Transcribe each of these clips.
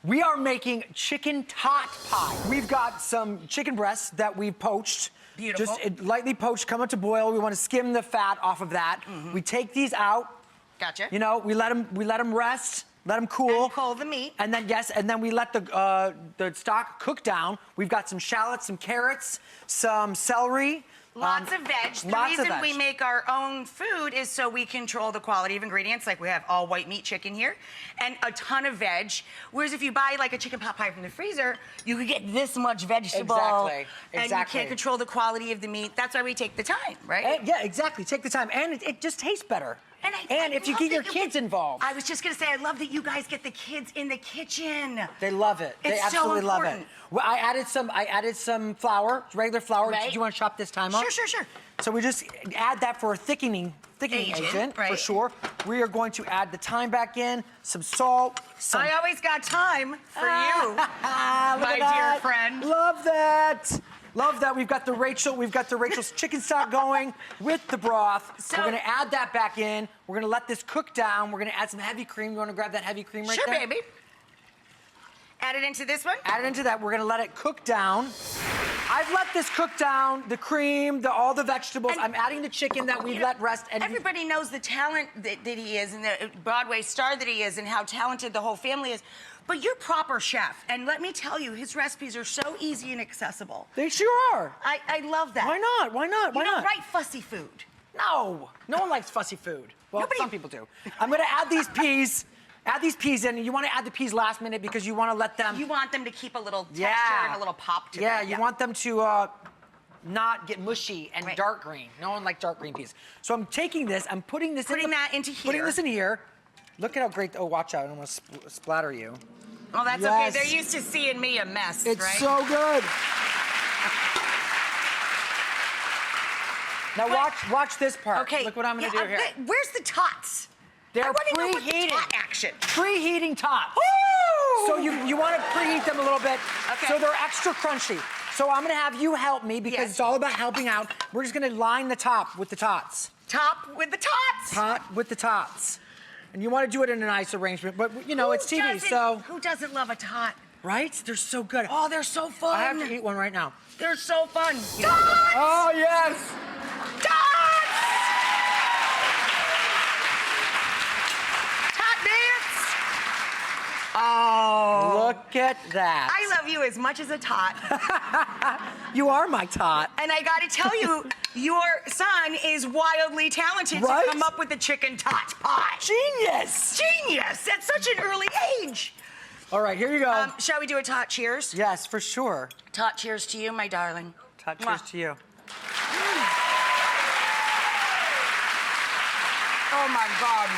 We are making chicken tot pie. We've got some chicken breasts that we've poached. Beautiful. Just lightly poached, come up to boil. We want to skim the fat off of that. We take these out. Gotcha. You know, we let them rest, let them cool. And cool the meat. And then and then we let the stock cook down. We've got some shallots, some carrots, some celery. Lots of veg. The reason we make our own food is so we control the quality of ingredients. Like we have all white meat chicken here and a ton of veg. Whereas if you buy like a chicken pot pie from the freezer, you could get this much vegetable. Exactly. And you can't control the quality of the meat. That's why we take the time, right? Yeah, exactly. Take the time. And it just tastes better. And if you get your kids involved. I was just going to say, I love that you guys get the kids in the kitchen. They love it. They absolutely love it. Well, I added some flour, regular flour. Right. Do you want to chop this time up? Sure. So we just add that for a thickening agent right. for sure. We are going to add the thyme back in, some salt. I always got time for you, my dear friend. Love that. Love that. We've got the Rachel's chicken stock going with the broth. So we're gonna add that back in. We're gonna let this cook down. We're gonna add some heavy cream. You wanna grab that heavy cream right there? Sure, baby. Add it into this one? Add it into that. We're gonna let it cook down. I've let this cook down, the cream, all the vegetables. I'm adding the chicken that we've let rest. And everybody knows the talent that he is and the Broadway star that he is and how talented the whole family is. But you're proper chef, and let me tell you, his recipes are so easy and accessible. They sure are. I love that. Why not? Why not? You don't write fussy food. No one likes fussy food. Well, some people do. I'm gonna add these peas. Add these peas in. You want to add the peas last minute because you want to let them. You want them to keep a little texture and a little pop to them. Yeah, you want them to not get mushy and dark green. No one likes dark green peas. So I'm taking this. I'm putting this. Putting that into here. Putting this in here. Look at how great. Oh, watch out! I don't want to splatter you. Oh, that's okay. They're used to seeing me a mess, right? It's so good. Now watch this part. Okay. Look what I'm going to do here. Where's the tots? They're preheating. Tot action. Preheating tots. Woo! So you want to preheat them a little bit. Okay. So they're extra crunchy. So I'm going to have you help me because it's all about helping out. We're just going to line the top with the tots. Top with the tots. Tot with the tots. And you want to do it in a nice arrangement, but you know, it's TV, so. Who doesn't love a tot? Right? They're so good. Oh, they're so fun. I have to eat one right now. They're so fun. Tots! Oh, yes. Tots! Tot dance! Oh. Look at that. I love you as much as a tot. You are my tot. And I gotta tell you, your son is wildly talented to come up with the chicken tot pie. Genius! Genius! At such an early age. All right, here you go. Shall we do a tot cheers? Yes, for sure. Tot cheers to you, my darling. Tot cheers to you. Oh my God.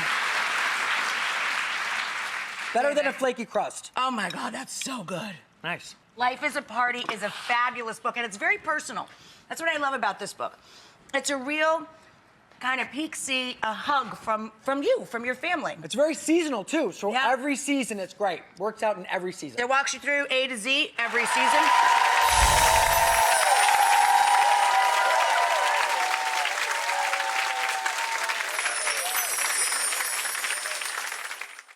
Better than a flaky crust. Oh my God, that's so good. Nice. Life is a Party is a fabulous book, and it's very personal. That's what I love about this book. It's a real kind of peek-see, a hug from you, from your family. It's very seasonal, too, so every season it's great. Works out in every season. It walks you through A to Z every season.